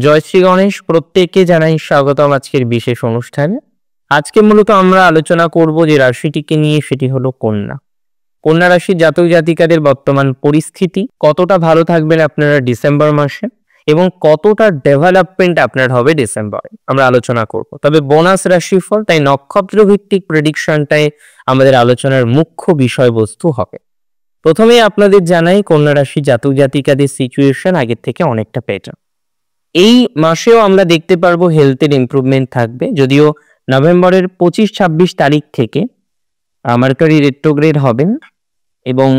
জয় শ্রী গণেশ, প্রত্যেককে জানাই স্বাগতম আজকের বিশেষ অনুষ্ঠানে। আজকে মূলত আমরা আলোচনা করব যে রাশিটিকে নিয়ে, সেটি হলো কন্যা। কন্যা রাশির জাতক জাতিকাদের বর্তমান পরিস্থিতি, কতটা ভালো থাকবেন আপনারা ডিসেম্বর মাসে এবং কতটা ডেভেলপমেন্ট আপনার হবে ডিসেম্বরে, আমরা আলোচনা করব। তবে বোনাস রাশিফল, তাই নক্ষত্র ভিত্তিক প্রেডিকশনটাই আমাদের আলোচনার মুখ্য বিষয়বস্তু হবে। প্রথমেই আপনাদের জানাই, কন্যা রাশি জাতক জাতিকাদের সিচুয়েশন আগের থেকে অনেকটা বেটার। এই মাসেও আমরা দেখতে পারবো হেলথের ইমপ্রুভমেন্ট থাকবে, যদিও নভেম্বরের 25-26 তারিখ থেকে মার্কারি রেট্রোগ্রেড হবেন এবং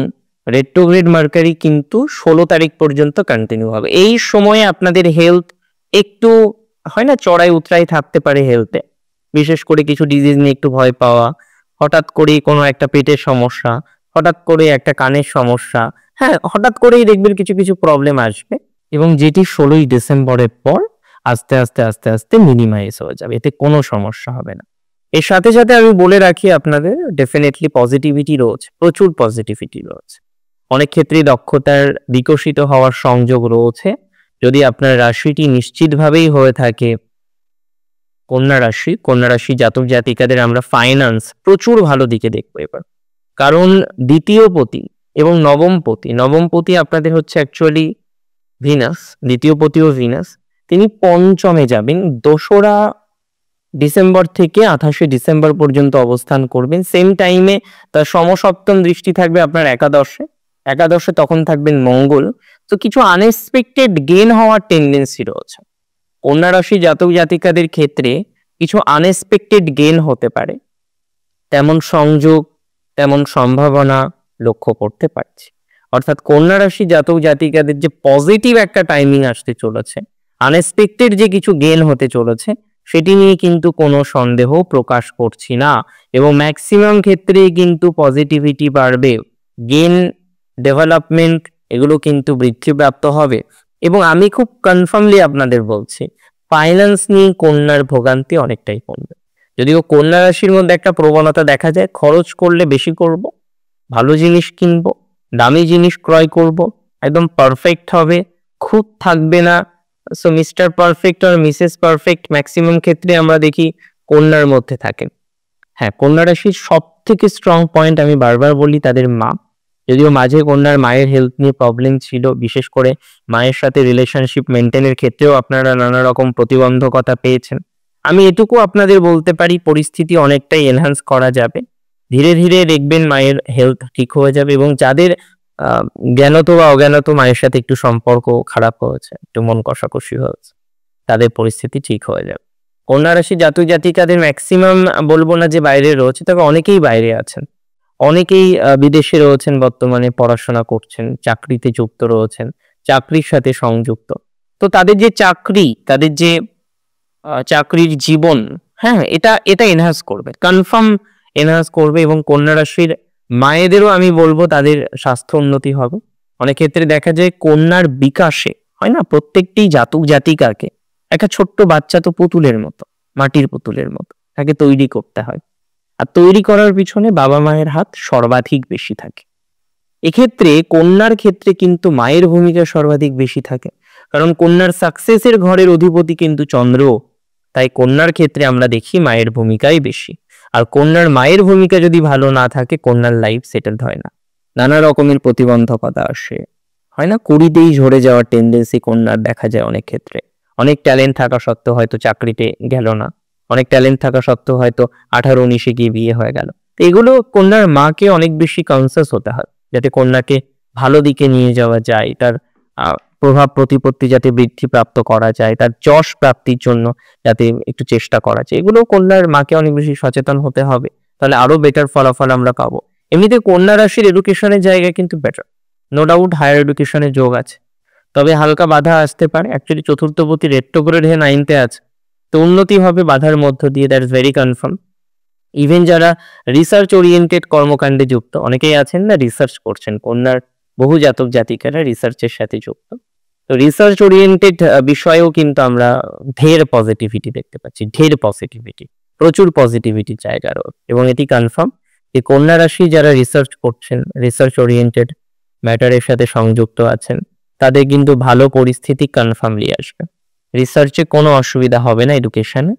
রেট্রোগ্রেড মার্কারি কিন্তু 16 তারিখ পর্যন্ত কন্টিনিউ হবে। এই সময়ে আপনাদের হেলথ একটু হয় না, চড়াই উতরাই থাকতে পারে হেলথে, বিশেষ করে কিছু ডিজিজ নিয়ে একটু ভয় পাওয়া, হঠাৎ করেই কোনো একটা পেটের সমস্যা, হঠাৎ করে একটা কানের সমস্যা, হ্যাঁ হঠাৎ করেই দেখবেন কিছু কিছু প্রবলেম আসবে, এবং যেটি 16ই ডিসেম্বরের পর আস্তে আস্তে আস্তে আস্তে মিনিমাইজ হয়ে যাবে, এতে কোনো সমস্যা হবে না। এর সাথে সাথে আমি বলে রাখি আপনাদের, ডেফিনেটলি পজিটিভিটি রয়েছে, প্রচুর পজিটিভিটি রয়েছে, অনেক ক্ষেত্রেই দক্ষতার বিকশিত হওয়ার সংযোগ রয়েছে। যদি আপনার রাশিটি নিশ্চিতভাবেই হয়ে থাকে কন্যা রাশি জাতক জাতিকাদের আমরা ফাইন্যান্স প্রচুর ভালো দিকে দেখবো এবার, কারণ দ্বিতীয় পতি এবং নবম পতি আপনাদের হচ্ছে অ্যাকচুয়ালি ভিনাস, দ্বিতীয় পতিও ভিনাস, তিনি পঞ্চমে যাবেন 2রা ডিসেম্বর থেকে 28শে ডিসেম্বর পর্যন্ত অবস্থান করবেন। সেম টাইমে তার সমসপ্তম দৃষ্টি থাকবে আপনার একাদশে তখন থাকবেন মঙ্গল। তো কিছু আনএক্সপেক্টেড গেইন হওয়ার টেন্ডেন্সি রয়েছে কন্যা রাশি জাতক জাতিকাদের ক্ষেত্রে, কিছু আনএক্সপেক্টেড গেইন হতে পারে, তেমন সংযোগ তেমন সম্ভাবনা লক্ষ্য করতে পারছি। অর্থাৎ কন্যা রাশি জাতক জাতিকাদের যে পজিটিভ একটা টাইমিং আসতে চলেছে, আনএক্সপেক্টেড যে কিছু গেইন হতে চলেছে, সেটি নিয়ে কিন্তু কোনো সন্দেহ প্রকাশ করছি না, এবং ম্যাক্সিমাম ক্ষেত্রে কিন্তু পজিটিভিটি বাড়বে, গেইন ডেভেলপমেন্ট এগুলো কিন্তু বৃদ্ধিপ্রাপ্ত হবে। এবং আমি খুব কনফার্মলি আপনাদের বলছি, ফাইন্যান্স নিয়ে কন্যার ভোগান্তি অনেকটাই কমবে। যদিও কন্যা রাশির মধ্যে একটা প্রবণতা দেখা যায়, খরচ করলে বেশি করব, ভালো জিনিস কিনবো, দামি জিনিস ক্রয় করব, একদম পারফেক্ট হবে, খুঁত থাকবে না। সো মিস্টার পারফেক্ট আর মিসেস পারফেক্ট ম্যাক্সিমাম ক্ষেত্রে আমরা দেখি কন্যার মধ্যে থাকেন। হ্যাঁ, কন্যা রাশির সব থেকে স্ট্রং পয়েন্ট আমি বারবার বলি তাদের মা। যদিও মাঝে কন্যার মায়ের হেলথ নিয়ে প্রবলেম ছিল, বিশেষ করে মায়ের সাথে রিলেশনশিপ মেনটেনের ক্ষেত্রেও আপনারা নানা রকম প্রতিবন্ধকতা পেয়েছেন। আমি এটুকু আপনাদের বলতে পারি, পরিস্থিতি অনেকটাই এনহান্স করা যাবে, ধীরে ধীরে দেখবেন মায়ের হেলথ ঠিক হয়ে যাবে। এবং যাদের জ্ঞানত বা অজ্ঞানত মায়ের সাথে একটু সম্পর্ক খারাপ হয়েছে, একটু মন কষাকষি হয়েছে, তাদের পরিস্থিতি ঠিক হয়ে যাবে। কন্যা রাশি জাতক জাতিকাদের ম্যাক্সিমাম বলবো না যে বাইরে রয়েছে, তবে অনেকেই বাইরে আছেন, অনেকেই বিদেশে রয়েছেন, বর্তমানে পড়াশোনা করছেন, চাকরিতে যুক্ত রয়েছেন, চাকরির সাথে সংযুক্ত। তো তাদের যে চাকরি, তাদের যে চাকরির জীবন, হ্যাঁ এটা এনহান্স করবে, কনফার্ম এনহান্স করবে। এবং কন্যা রাশির মায়েদেরও আমি বলবো তাদের স্বাস্থ্য উন্নতি হবে। অনেক ক্ষেত্রে দেখা যায় কন্যার বিকাশে, হয় না, প্রত্যেকটি জাতক জাতিকাকে একটা ছোট্ট বাচ্চা তো পুতুলের মতো, মাটির পুতুলের মতো তাকে তৈরি করতে হয়, আর তৈরি করার পিছনে বাবা মায়ের হাত সর্বাধিক বেশি থাকে। এক্ষেত্রে কন্যার ক্ষেত্রে কিন্তু মায়ের ভূমিকা সর্বাধিক বেশি থাকে, কারণ কন্যার সাকসেসের ঘরের অধিপতি কিন্তু চন্দ্র, তাই কন্যার ক্ষেত্রে আমরা দেখি মায়ের ভূমিকাই বেশি। আর কন্যার মায়ের ভূমিকা যদি ভালো না থাকে, কন্যার লাইফ সেটেলড হয় না, নানা রকমের প্রতিবন্ধকতা আসে, হয় না, কুড়িতেই ঝরে যাওয়ার টেন্ডেন্সি কন্যার দেখা যায় অনেক ক্ষেত্রে। অনেক ট্যালেন্ট থাকা সত্ত্বেও হয়তো চাকরিতে গেল না, অনেক ট্যালেন্ট থাকা সত্ত্বেও হয়তো 18-19-এ গিয়ে বিয়ে হয়ে গেল। তো এগুলো কন্যার মাকে অনেক বেশি কনসাস হতে হয়, যাতে কন্যাকে ভালো দিকে নিয়ে যাওয়া যায়, তার প্রভাব প্রতিপত্তি যাতে বৃদ্ধি প্রাপ্ত করা যায়, তার যশ প্রাপ্তির জন্য যাতে একটু চেষ্টা করা যায়, এগুলো কন্যার মাকে অনেক বেশি সচেতন হতে হবে, তাহলে আরো বেটার ফলাফল আমরা পাবো। এমনিতে কন্যা রাশির এডুকেশনের জায়গা কিন্তু বেটার, নো ডাউট হায়ার এডুকেশনের যোগ আছে, তবে হালকা বাধা আসতে পারে। অ্যাকচুয়ালি চতুর্থপতি রেট্রোগ্রেড হয়ে 9তে আছে, তো উন্নতি হবে বাধার মধ্য দিয়ে, that is very confirm. Even যারা রিসার্চ ওরিয়েন্টেড কর্মকাণ্ডে যুক্ত, অনেকেই আছেন না রিসার্চ করছেন, কন্যার বহু জাতক জাতিকারা রিসার্চের সাথে যুক্ত, তো রিসার্চ ওরিয়েন্টেড বিষয়েও কিন্তু আমরা ঢের পজিটিভিটি দেখতে পাচ্ছি, ঢের পজিটিভিটি, প্রচুর পজিটিভিটির জায়গা রয়েছে। এবং এটি কনফার্ম যে কন্যা রাশি যারা রিসার্চ করছেন, রিসার্চ ওরিয়েন্টেড ম্যাটারের সাথে সংযুক্ত আছেন, তাদের কিন্তু ভালো পরিস্থিতি কনফার্মলি আসবে। রিসার্চে কোনো অসুবিধা হবে না, এডুকেশনে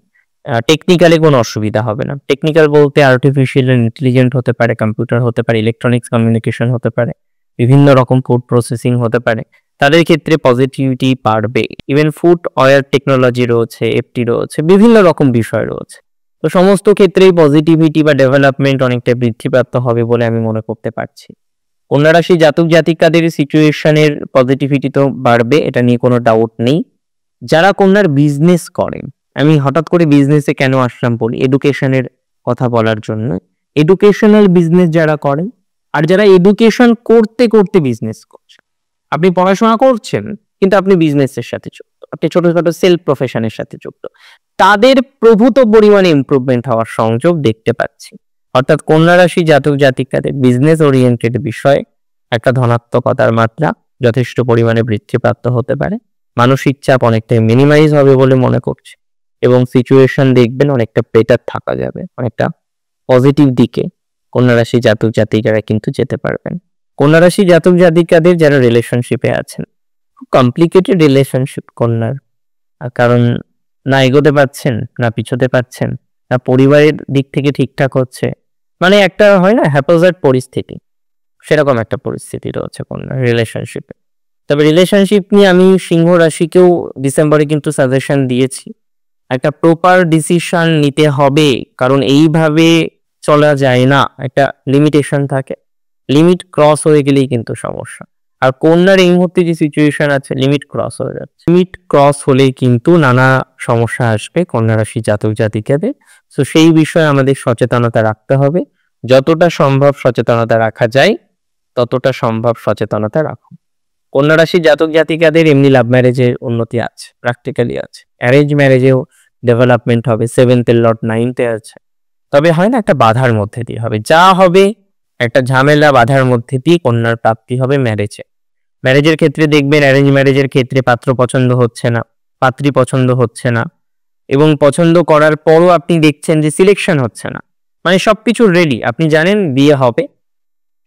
টেকনিক্যালি কোনো অসুবিধা হবে না। টেকনিক্যাল বলতে আর্টিফিশিয়াল ইন্টেলিজেন্ট হতে পারে, কম্পিউটার হতে পারে, ইলেকট্রনিক্স কমিউনিকেশন হতে পারে, বিভিন্ন রকম ফুড প্রসেসিং হতে পারে, তাদের ক্ষেত্রে পজিটিভিটি বাড়বে। ইভেন ফুড অয়েল টেকনোলজি রয়েছে, এফটি রয়েছে, বিভিন্ন রকম বিষয় রয়েছে। তো সমস্ত ক্ষেত্রেই পজিটিভিটি বা ডেভেলপমেন্ট অনেকটা বৃদ্ধিপ্রাপ্ত হবে বলে আমি মনে করতে পারছি। কন্যা রাশি জাতক জাতিকাদের সিচুয়েশনের পজিটিভিটি তো বাড়বে, এটা নিয়ে কোনো ডাউট নেই। যারা কন্যার বিজনেস করেন, আমি হঠাৎ করে বিজনেসে কেন আসলাম বলি, এডুকেশনের কথা বলার জন্য। এডুকেশনাল বিজনেস যারা করেন, আর যারা এডুকেশন করতে করতে বিজনেস করছেন, আপনি পড়াশোনা করছেন কিন্তু আপনি বিজনেসের সাথে যুক্ত, আপনি ছোটখাটো সেলফ প্রফেশনের সাথে যুক্ত, তাদের প্রভূত পরিমাণে ইমপ্রুভমেন্ট হওয়ার সংযোগ দেখতে পাচ্ছি। অর্থাৎ কন্যা রাশি জাতক জাতিকাদের বিজনেস ওরিয়েন্টেড বিষয়ে একটা ধনাত্মকতার মাত্রা যথেষ্ট পরিমাণে বৃদ্ধিপ্রাপ্ত হতে পারে। মানসিক চাপ অনেকটাই মিনিমাইজ হবে বলে মনে করছে, এবং সিচুয়েশন দেখবেন অনেকটা বেটার থাকা যাবে, অনেকটা পজিটিভ দিকে কন্যা রাশি জাতক জাতিকারা কিন্তু যেতে পারবেন। কন্যা রাশি জাতক জাতিকাদের যারা রিলেশনশিপে আছেন, খুব কমপ্লিকেটেড রিলেশনশিপ কন্যার, কারণ না এগোতে পারছেন, না পিছোতে পারছেন, না পরিবারের দিক থেকে ঠিকঠাক হচ্ছে, মানে একটা হয় না হ্যাপোজার্ড পরিস্থিতি, সেরকম একটা পরিস্থিতি রয়েছে কন্যার রিলেশনশিপে। তবে রিলেশনশিপ নিয়ে আমি সিংহ রাশিকেও ডিসেম্বরে কিন্তু সাজেশন দিয়েছি, একটা প্রপার ডিসিশন নিতে হবে, কারণ এইভাবে চলা যায় না, একটা লিমিটেশন থাকে, লিমিট ক্রস হয়ে গেলেই কিন্তু সমস্যা। আর কন্যার এই মুহূর্তে যে সিচুয়েশন আছে, লিমিট ক্রস হয়ে যাচ্ছে, লিমিট ক্রস হলেই কিন্তু নানা সমস্যা আসবে কন্যা রাশি জাতক জাতিকাদের। তো সেই বিষয়ে আমাদের সচেতনতা রাখতে হবে, যতটা সম্ভব সচেতনতা রাখা যায় ততটা সম্ভব সচেতনতা রাখুন। কন্যা রাশি জাতক জাতিকাদের এমনি লাভ ম্যারেজের উন্নতি আছে, প্র্যাকটিক্যালি আছে, অ্যারেঞ্জ ম্যারেজেও ডেভেলপমেন্ট হবে, 7th লট 9th আছে। তবে হয় না একটা বাধার মধ্যে দিয়ে হবে, যা হবে একটা ঝামেলা বাধার মধ্যে দিয়ে কন্যার প্রাপ্তি হবে ম্যারেজে। ম্যারেজের ক্ষেত্রে দেখবেন অ্যারেঞ্জ ম্যারেজের ক্ষেত্রে পাত্র পছন্দ হচ্ছে না, পাত্রী পছন্দ হচ্ছে না, এবং পছন্দ করার পরও আপনি দেখছেন যে সিলেকশন হচ্ছে না, মানে সবকিছু রেডি, আপনি জানেন বিয়ে হবে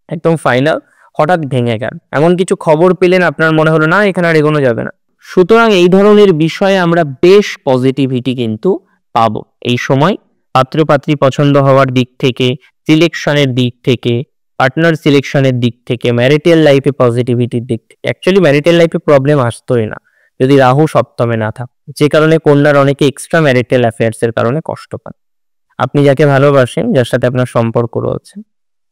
একদম ফাইনাল, হঠাৎ ভেঙে গেল, এমন কিছু খবর পেলেন আপনার মনে হলো না এখানে আর এগোনো যাবে না। সুতরাং এই ধরনের বিষয়ে আমরা বেশ পজিটিভিটি কিন্তু পাবো এই সময়, পাত্রপাত্রী পছন্দ হওয়ার দিক থেকে, সিলেকশনের দিক থেকে, পার্টনার সিলেকশনের দিক থেকে, ম্যারিটাল লাইফে পজিটিভিটির দিক থেকে। অ্যাকচুয়ালি ম্যারিটাল লাইফে প্রবলেম আসতোই না যদি রাহু সপ্তমে না থাকে, যে কারণে কন্যার অনেকে এক্সট্রা ম্যারিটাল অ্যাফেয়ার্স এর কারণে কষ্ট পান। আপনি যাকে ভালোবাসেন, যার সাথে আপনার সম্পর্ক রয়েছে,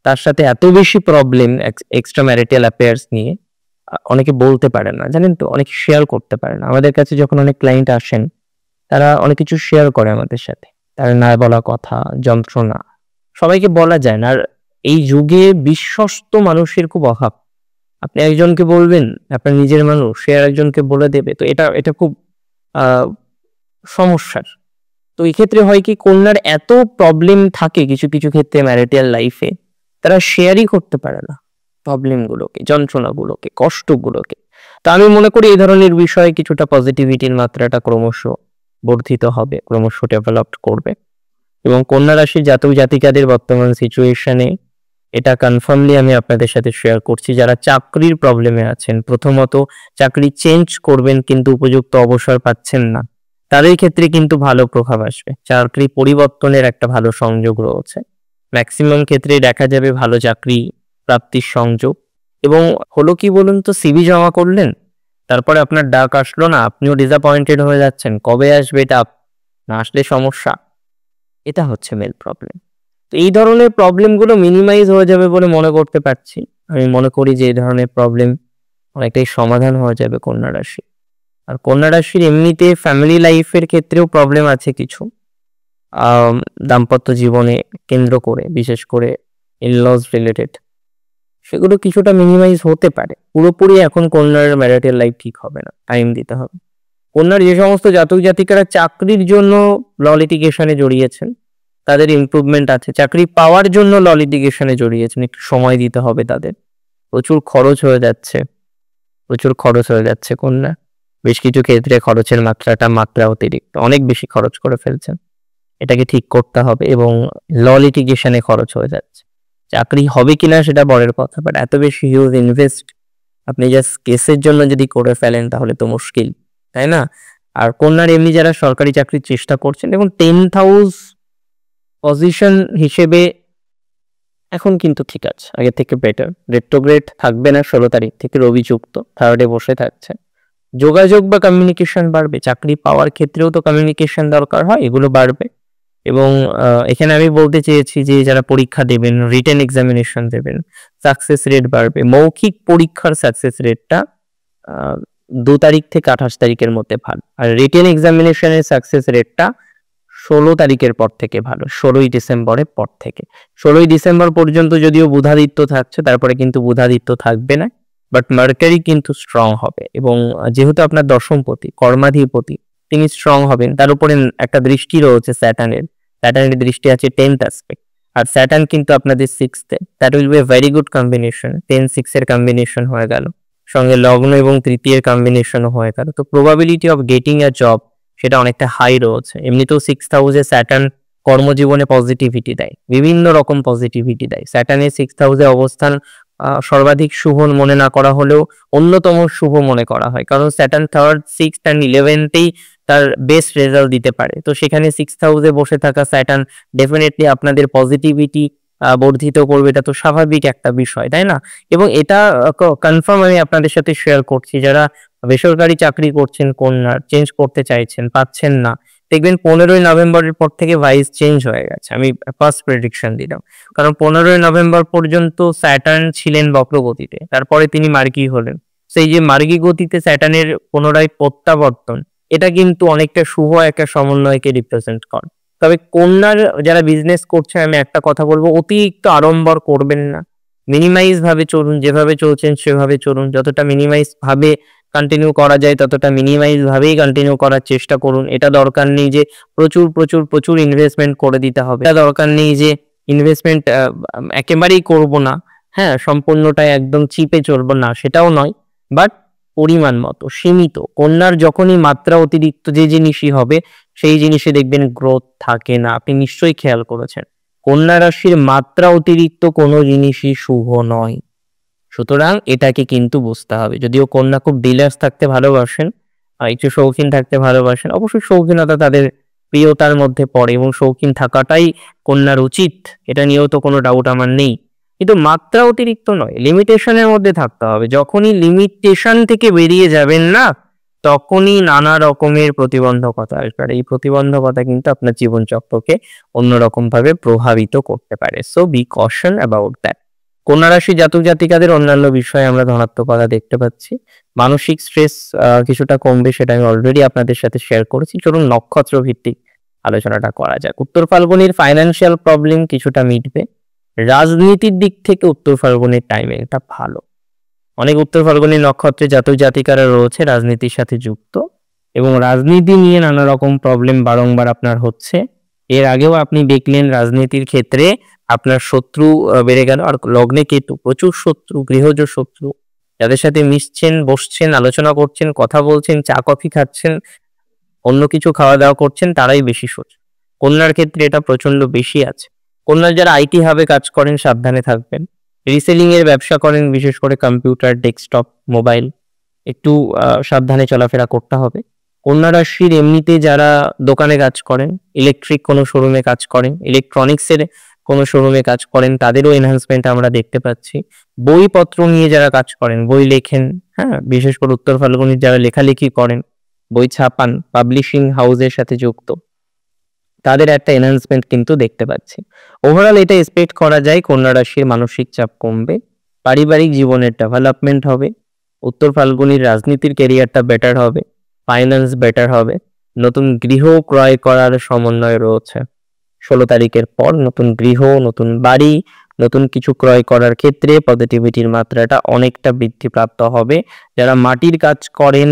তার সাথে এত বেশি প্রবলেম এক্সট্রা ম্যারিটাল অ্যাফেয়ার্স নিয়ে অনেকে বলতে পারেন না, জানেন তো, অনেকে শেয়ার করতে পারে না। আমাদের কাছে যখন অনেক ক্লায়েন্ট আসেন, তারা অনেক কিছু শেয়ার করে আমাদের সাথে, তার না বলা কথা, যন্ত্রণা, সবাইকে বলা যায় না। আর এই যুগে বিশ্বস্ত মানুষের খুব অভাব। আপনি একজনকে বলবেন আপনার নিজের মানুষ, সে আর একজনকে বলে দেবে, তো এটা খুব সমস্যার। তো এই ক্ষেত্রে হয় কি, কন্যার এত প্রবলেম থাকে কিছু কিছু ক্ষেত্রে ম্যারিটাল লাইফে, তারা শেয়ারই করতে পারে না প্রবলেমগুলোকে, যন্ত্রণাগুলোকে, কষ্টগুলোকে। তা আমি মনে করি এই ধরনের বিষয়ে কিছুটা পজিটিভিটির মাত্রাটা ক্রমশ বর্ধিত হবে, ক্রমশ ডেভেলপ করবে। এবং কন্যা রাশির জাতক জাতিকাদের বর্তমান সিচুয়েশনে এটা কনফার্মলি আমি আপনাদের সাথে শেয়ার করছি, যারা চাকরির প্রবলেমে আছেন, প্রথমত চাকরি চেঞ্জ করবেন কিন্তু উপযুক্ত অবসর পাচ্ছেন না, তাদের ক্ষেত্রে কিন্তু ভালো প্রভাব আসবে। চাকরি পরিবর্তনের একটা ভালো সংযোগ রয়েছে, ম্যাক্সিমাম ক্ষেত্রে দেখা যাবে ভালো চাকরি প্রাপ্তির সংযোগ। এবং হলো কি বলুন তো, সিভি জমা করলেন, তারপরে আপনার ডাক আসলো না, আপনিও ডিসঅ্যাপয়েন্টেড হয়ে যাচ্ছেন, কবে আসবে ডাক, না আসলে সমস্যা, এটা হচ্ছে মেল প্রবলেম। তো এই ধরনের প্রবলেমগুলো মিনিমাইজ হয়ে যাবে বলে মনে করতে পারছি। আমি মনে করি যে এই ধরনের প্রবলেম অনেকটাই সমাধান হয়ে যাবে কন্যা রাশি। আর কন্যা রাশির এমনিতে ফ্যামিলি লাইফের ক্ষেত্রেও প্রবলেম আছে কিছু, দাম্পত্য জীবনে কেন্দ্র করে, বিশেষ করে ইনলজ রিলেটেড, সেগুলো কিছুটা মিনিমাইজ হতে পারে। পুরোপুরি এখন কন্যার ম্যারিটাল লাইফ ঠিক হবে না, টাইম দিতে হবে। কন্যার যে সমস্ত জাতক জাতিকারা চাকরির জন্য ল লিটিগেশনে জড়িয়েছেন, তাদের ইমপ্রুভমেন্ট আছে। চাকরি পাওয়ার জন্য ল লিটিগেশনে জড়িয়েছেন, একটু সময় দিতে হবে তাদের, প্রচুর খরচ হয়ে যাচ্ছে কন্যা। বেশ কিছু ক্ষেত্রে খরচের মাত্রা অতিরিক্ত, অনেক বেশি খরচ করে ফেলছেন, এটাকে ঠিক করতে হবে। এবং ল লিটিগেশনে খরচ হয়ে যাচ্ছে, চাকরি হবে কিনা সেটা পরের কথা, বাট এত বেশি হিউজ ইনভেস্ট আপনি জাস্ট কেসের জন্য যদি করে ফেলেন তাহলে তো মুশকিল, তাই না? আর কন্যার এমনি যারা সরকারি চাকরির চেষ্টা করছেন, এবং 10th হাউস পজিশন হিসেবে এখন কিন্তু ঠিক আছে, আগে থেকে বেটার। রেট্রোগ্রেড থাকবে না 16 তারিখ থেকে, রবি যুক্ত থার্ডে বসে থাকছে। যোগাযোগ বা কমিউনিকেশন বাড়বে, চাকরি পাওয়ার ক্ষেত্রেও তো কমিউনিকেশন দরকার হয়, এগুলো বাড়বে। এবং এখানে আমি বলতে চেয়েছি যে যারা পরীক্ষা দেবেন, রিটেন এক্সামিনেশন দেবেন, সাকসেস রেট বাড়বে। মৌখিক পরীক্ষার সাকসেস রেটটা 2 তারিখ থেকে 28 তারিখের মধ্যে ভালো, আর রিটেন এক্সামিনেশনের সাকসেস রেটটা 16 তারিখের পর থেকে ভালো, 16ই ডিসেম্বরের পর থেকে। 16ই ডিসেম্বর পর্যন্ত যদিও বুধাদিত্য থাকছে, তারপরে কিন্তু বুধাদিত্য থাকবে না, বাট মার্কারি কিন্তু স্ট্রং হবে। এবং যেহেতু আপনার দশমপতি, কর্মাধিপতি, তিনি স্ট্রং হবেন। তার উপরে একটা দৃষ্টি রয়েছে স্যাটার্নের, স্যাটার্নের দৃষ্টি আছে 10th অ্যাসপেক্ট, আর স্যাটার্ন কিন্তু আপনাদের 6th A. That will B a very good combination. 10-6 এর কম্বিনেশন হয়ে গেল, সঙ্গে লগ্ন এবং তৃতীয়ের কম্বিনেশনও হয়ে গেল। তো probability of getting a job সেটা অনেকটা হাই রয়েছে। এমনিতেও 6th হাউসে স্যাটার্ন কর্মজীবনে পজিটিভিটি দেয়, বিভিন্ন রকম পজিটিভিটি দেয়। স্যাটার্নের 6th হাউসে অবস্থান সর্বাধিক শুভ মনে না করা হলেও অন্যতম শুভ মনে করা হয়, কারণ স্যাটার্ন 3rd, 6th অ্যান্ড 11th-এই তার বেস্ট রেজাল্ট দিতে পারে। তো সেখানে 6th হাউসে বসে থাকা স্যাটার্ন ডেফিনেটলি আপনাদের পজিটিভিটি বর্ধিত করবে, এটা তো স্বাভাবিক একটা বিষয়, তাই না? এবং এটা কনফার্ম আমি আপনাদের সাথে শেয়ার করছি, যারা বেসরকারি চাকরি করছেন, কন্যার চেঞ্জ করতে চাইছেন, পাচ্ছেন না, দেখবেন 15ই নভেম্বরের পর থেকে ভাইস চেঞ্জ হয়ে গেছে। আমি ফার্স্ট প্রেডিকশন দিলাম, কারণ 15ই নভেম্বর পর্যন্ত স্যাটার্ন ছিলেন বক্রগতিতে, তারপরে তিনি মার্গী হলেন। সেই যে মার্গী গতিতে স্যাটার্নের পুনরায় প্রত্যাবর্তন, এটা কিন্তু অনেকটা শুভ একটা সমন্বয়কে রিপ্রেজেন্ট করে। তবে কন্যার যারা বিজনেস করছে, আমি একটা কথা বলবো, অতিরিক্ত আড়ম্বর করবেন না, মিনিমাইজ ভাবে চলুন, যেভাবে চলছেন সেভাবে চলুন। যতটা মিনিমাইজ ভাবে কন্টিনিউ করা যায় ততটা মিনিমাইজ ভাবেই কন্টিনিউ করার চেষ্টা করুন। এটা দরকার নেই যে প্রচুর প্রচুর প্রচুর ইনভেস্টমেন্ট করে দিতে হবে, এটা দরকার নেই যে ইনভেস্টমেন্ট একেবারেই করব না, হ্যাঁ সম্পূর্ণটাই একদম চিপে চলবো না, সেটাও নয়, বাট পরিমাণ মতো, সীমিত। কন্যার যখনই মাত্রা অতিরিক্ত যে জিনিসই হবে, সেই জিনিসে দেখবেন গ্রোথ থাকে না। আপনি নিশ্চয়ই খেয়াল করেছেন, কন্যা রাশির মাত্রা অতিরিক্ত কোনো জিনিসই শুভ নয়। সুতরাং এটাকে কিন্তু বুঝতে হবে। যদিও কন্যা খুব রিল্যাক্স থাকতে ভালোবাসেন, একটু শৌখিন থাকতে ভালোবাসেন, অবশ্যই শৌখিনতা তাদের প্রিয়তার মধ্যে পড়ে এবং শৌখিন থাকাটাই কন্যার উচিত, এটা নিয়েও তো কোনো ডাউট আমার নেই। কিন্তু মাত্রা অতিরিক্ত নয়, লিমিটেশনের মধ্যে থাকতে হবে। যখনই লিমিটেশন থেকে বেরিয়ে যাবেন না, তখনই নানা রকমের প্রতিবন্ধকতা আসবে, আর এই প্রতিবন্ধকতা কিন্তু আপনার জীবনচক্রকে অন্যরকম ভাবে প্রভাবিত করতে পারে। So be caution about that. কন্যা রাশি জাতক জাতিকাদের অন্যান্য বিষয়ে আমরা ধনাত্মকতা দেখতে পাচ্ছি। মানসিক স্ট্রেস কিছুটা কমবে, সেটা আমি অলরেডি আপনাদের সাথে শেয়ার করেছি। চলুন নক্ষত্র ভিত্তিক আলোচনাটা করা যাক। উত্তর ফাল্গুনির ফাইন্যান্সিয়াল প্রবলেম কিছুটা মিটবে। রাজনীতির দিক থেকে উত্তর ফাল্গুনির টাইমিংটা ভালো। অনেক উত্তর ফাল্গুনি নক্ষত্রে জাতক জাতিকারা রয়েছে রাজনীতির সাথে যুক্ত, এবং রাজনীতি নিয়ে নানা রকম প্রবলেম বারংবার আপনার হচ্ছে। এর আগেও আপনি দেখলেন রাজনীতির ক্ষেত্রে আপনার শত্রু বেড়ে গেল, আর লগ্নে কেতু, প্রচুর শত্রু, গৃহজ শত্রু, যাদের সাথে মিশছেন, বসছেন, আলোচনা করছেন, কথা বলছেন, চা কফি খাচ্ছেন, অন্য কিছু খাওয়া দাওয়া করছেন, তারাই বেশি শত্রু। কন্যার ক্ষেত্রে এটা প্রচন্ড বেশি আছে। কন্যার যারা আইটি হাবে কাজ করেন সাবধানে থাকবেন। রিসেলিং এর ব্যবসা করেন, বিশেষ করে কম্পিউটার, ডেস্কটপ, মোবাইল, একটু সাবধানে চলাফেরা করতে হবে। কন্যা রাশির এমনিতে যারা দোকানে কাজ করেন, ইলেকট্রিক কোনো শোরুমে কাজ করেন, ইলেকট্রনিক্সের কোনো শোরুমে কাজ করেন, তাদেরও এনহান্সমেন্ট আমরা দেখতে পাচ্ছি। বইপত্র নিয়ে যারা কাজ করেন, বই লেখেন, হ্যাঁ বিশেষ করে উত্তর ফাল্গুনির যারা লেখালেখি করেন, বই ছাপান, পাবলিশিং হাউসের সাথে যুক্ত, তাদের একটা এনহান্সমেন্ট কিন্তু দেখতে পাচ্ছি। ওভারঅল এটা এক্সপেক্ট করা যায় কন্যা রাশির মানসিক চাপ কমবে, পারিবারিক জীবনের ডেভেলপমেন্ট হবে, উত্তর ফাল্গুনির রাজনীতির ক্যারিয়ারটা বেটার হবে, ফাইন্যান্স বেটার হবে, নতুন গৃহ ক্রয় করার সমন্বয় রয়েছে। 16 তারিখের পর নতুন গৃহ, নতুন বাড়ি, নতুন কিছু ক্রয় করার ক্ষেত্রে পজিটিভিটির মাত্রাটা অনেকটা বৃদ্ধিপ্রাপ্ত হবে। যারা মাটির কাজ করেন,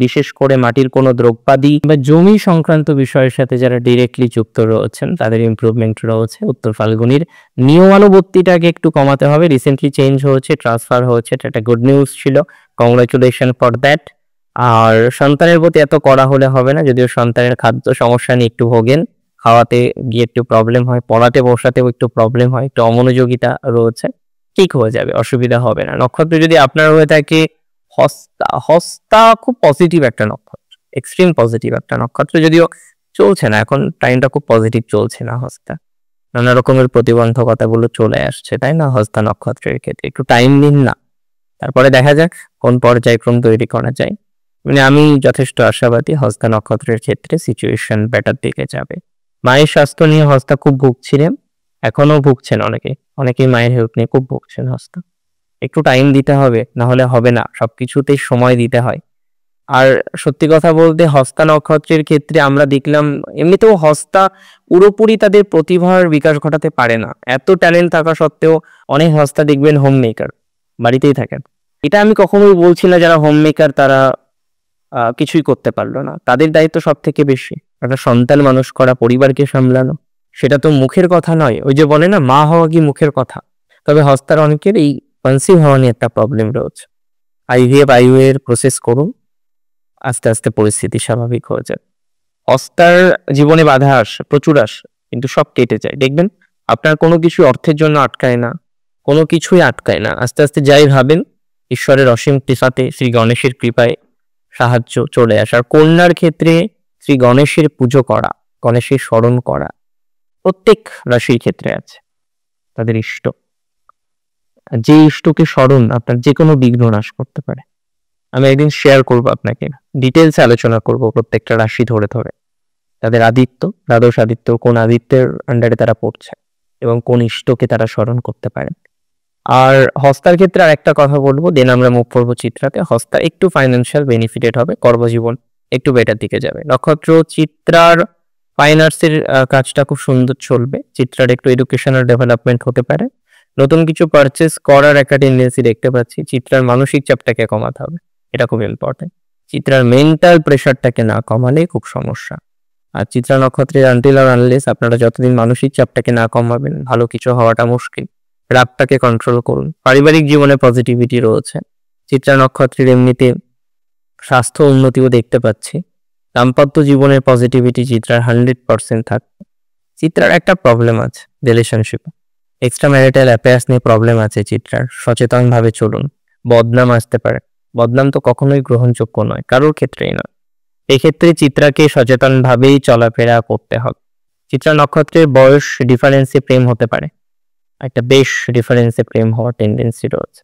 বিশেষ করে মাটির কোনো দ্রব্যাদি বা জমি সংক্রান্ত বিষয়ের সাথে যারা ডিরেক্টলি যুক্ত রয়েছেন, তাদের ইমপ্রুভমেন্ট রয়েছে। উত্তর ফাল্গুনির নিয়মানুবর্তিটাকে একটু কমাতে হবে। রিসেন্টলি চেঞ্জ হয়েছে, ট্রান্সফার হয়েছে, এটা একটা গুড নিউজ ছিল, কংগ্রাচুলেশন ফর দ্যাট। আর সন্তানের প্রতি এত করা হলে হবে না, যদিও সন্তানের খাদ্য সমস্যা নিয়ে একটু ভোগেন, খাওয়াতে গিয়ে একটু প্রবলেম হয়, পড়াতে বসাতেও একটু প্রবলেম হয়, একটু অমনোযোগিতা রয়েছে, ঠিক হয়ে যাবে, অসুবিধা হবে না। নক্ষত্র যদি আপনার হয়ে থাকে হস্তা, হস্তা খুব পজিটিভ একটা নক্ষত্র, এক্সট্রিম পজিটিভ একটা নক্ষত্র, যদিও চলছে না এখন, টাইমটা খুব পজিটিভ চলছে না হস্তা, নানা রকমের প্রতিবন্ধকতাগুলো চলে আসছে, তাই না? হস্তা নক্ষত্রের ক্ষেত্রে একটু টাইম দিন না, তারপরে দেখা যাক কোন পর্যায়ক্রম তৈরি করা যায়। মানে আমি যথেষ্ট আশাবাদী হস্তা নক্ষত্রের ক্ষেত্রে সিচুয়েশন বেটার দিকে যাবে। মায়ের স্বাস্থ্য নিয়ে হস্তা খুব ভুগছিলেন, এখনো ভুগছেন অনেকেই মায়ের হেলথ নিয়ে খুব ভুগছেন হস্তা। একটু টাইম দিতে হবে, না হলে হবে না, সবকিছুতেই সময় দিতে হয়। আর সত্যি কথা বলতে হস্তা নক্ষত্রের ক্ষেত্রে আমরা দেখলাম এমনিতেও হস্তা পুরোপুরি তাদের প্রতিভার বিকাশ ঘটাতে পারে না, এত ট্যালেন্ট থাকা সত্ত্বেও অনেক হস্তা দেখবেন হোম মেকার, বাড়িতেই থাকেন। এটা আমি কখনোই বলছি না যারা হোম মেকার তারা কিছুই করতে পারলো না, তাদের দায়িত্ব সব থেকে বেশি, একটা সন্তান মানুষ করা, পরিবারকে সামলানো, সেটা তো মুখের কথা নয়। ওই যে বলে না মা হওয়া কি মুখের কথা। তবে হস্তার অনেকের এই কনসিভ হওয়া নিয়ে একটা প্রবলেম রয়েছে। আইভিএফ এর প্রসেস করুন, আস্তে আস্তে পরিস্থিতি স্বাভাবিক হয়ে যায়। হস্তার জীবনে বাধা আসে, প্রচুর আসে, কিন্তু সব কেটে যায়। দেখবেন আপনার কোনো কিছু অর্থের জন্য আটকায় না, কোনো কিছুই আটকায় না। আস্তে আস্তে যাই ভাবেন ঈশ্বরের অসীম কৃপাতে, শ্রী গণেশের কৃপায় সাহায্য চলে আসে। আর কন্যার ক্ষেত্রে শ্রী গণেশের পুজো করা, গণেশের স্মরণ করা প্রত্যেক রাশির ক্ষেত্রে আছে তাদের ইষ্ট। যে ইষ্টকে স্মরণ আপনার যে কোনো বিঘ্ন নাশ করতে পারে। আমি একদিন শেয়ার করবো আপনাকে, ডিটেলসে আলোচনা করব প্রত্যেকটা রাশি ধরে ধরে, তাদের আদিত্য, দ্বাদশ আদিত্য, কোন আদিত্যের আন্ডারে তারা পড়ছে এবং কোন ইষ্টকে তারা স্মরণ করতে পারে। আর হস্তার ক্ষেত্রে আর একটা কথা বলবো, দেন আমরা মুখ করবো চিত্রাতে। হস্তা একটু ফাইন্যান্সিয়াল বেনিফিটেড হবে, কর্মজীবন একটু বেটার দিকে যাবে। নক্ষত্র চিত্রার ফাইন আর্টসের কাজটা খুব সুন্দর চলবে। চিত্রার একটু এডুকেশনাল ডেভেলপমেন্ট হতে পারে, নতুন কিছু পারচেস করার একটা টেন্ডেন্সি দেখতে পাচ্ছি। চিত্রার মানসিক চাপটাকে কমাতে হবে, এটা খুব ইম্পর্টেন্ট। চিত্রার মেন্টাল প্রেশারটাকে না কমালে খুব সমস্যা। আর চিত্রা নক্ষত্রের আনটিল আর আনলেস আপনারা যতদিন মানসিক চাপটাকে না কমাবেন ভালো কিছু হওয়াটা মুশকিল। রাগটাকে কন্ট্রোল করুন। পারিবারিক জীবনে পজিটিভিটি রয়েছে। চিত্রা নক্ষত্রের এমনিতে স্বাস্থ্য উন্নতিও দেখতে পাচ্ছি। দাম্পত্য জীবনের পজিটিভিটি চিত্রার 100% থাকবে। চিত্রার একটা প্রবলেম আছে রিলেশনশিপে, এক্সট্রা ম্যারিটাল অ্যাফেয়ার্স নিয়ে প্রবলেম আছে চিত্রার। সচেতনভাবে চলুন, বদনাম আসতে পারে। বদনাম তো কখনোই গ্রহণযোগ্য নয়, কারোর ক্ষেত্রেই নয়। এক্ষেত্রে চিত্রাকে সচেতনভাবেই চলাফেরা করতে হবে। চিত্রা নক্ষত্রের বয়স ডিফারেন্সে প্রেম হতে পারে, একটা বেশ ডিফারেন্সে প্রেম হওয়ার টেন্ডেন্সি রয়েছে।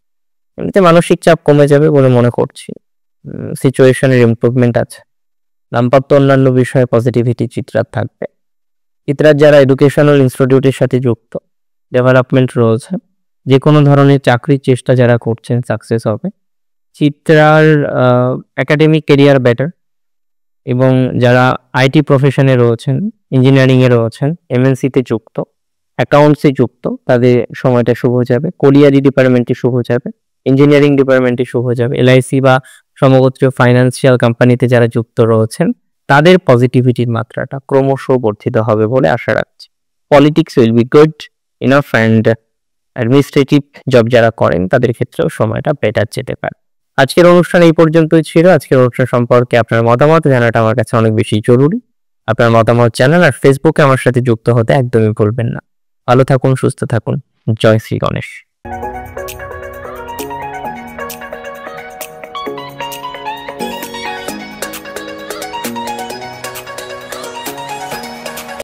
এমনিতে মানসিক চাপ কমে যাবে বলে মনে করছি, সিচুয়েশনের ইমপ্রুভমেন্ট আছে। দাম্পত্য অন্যান্য বিষয়ে পজিটিভিটি চিত্রার থাকবে। চিত্রার যারা এডুকেশনাল ইনস্টিটিউটের সাথে যুক্ত, ডেভেলপমেন্ট রয়েছে। যে কোনো ধরনের চাকরির চেষ্টা যারা করছেন সাকসেস হবে। চিত্রার একাডেমিক কেরিয়ার বেটার, এবং যারা আইটি প্রফেশনে রয়েছেন, ইঞ্জিনিয়ারিংয়ে রয়েছেন, এমএনসিতে যুক্ত, অ্যাকাউন্টসে যুক্ত, তাদের সময়টা শুভ যাবে। কোলিয়ারি ডিপার্টমেন্টে শুভ যাবে, ইঞ্জিনিয়ারিং ডিপার্টমেন্টে শুভ যাবে। এলআইসি বা সমগোত্রীয় ফাইন্যান্সিয়াল কোম্পানিতে যারা যুক্ত রয়েছেন তাদের পজিটিভিটির মাত্রাটা ক্রমশ বর্ধিত হবে বলে আশা রাখছি। Politics will be good enough, and administrative job যারা করেন তাদের ক্ষেত্রেও সময়টা বেটার যেতে পারে। আজকের অনুষ্ঠান এই পর্যন্তই ছিল। আজকের অনুষ্ঠান সম্পর্কে আপনার মতামত জানাটা আমার কাছে অনেক বেশি জরুরি। আপনার মতামত জানান, আর ফেসবুকে আমার সাথে যুক্ত হতে একদমই ভুলবেন না। ভালো থাকুন, সুস্থ থাকুন। জয় শ্রী গণেশ।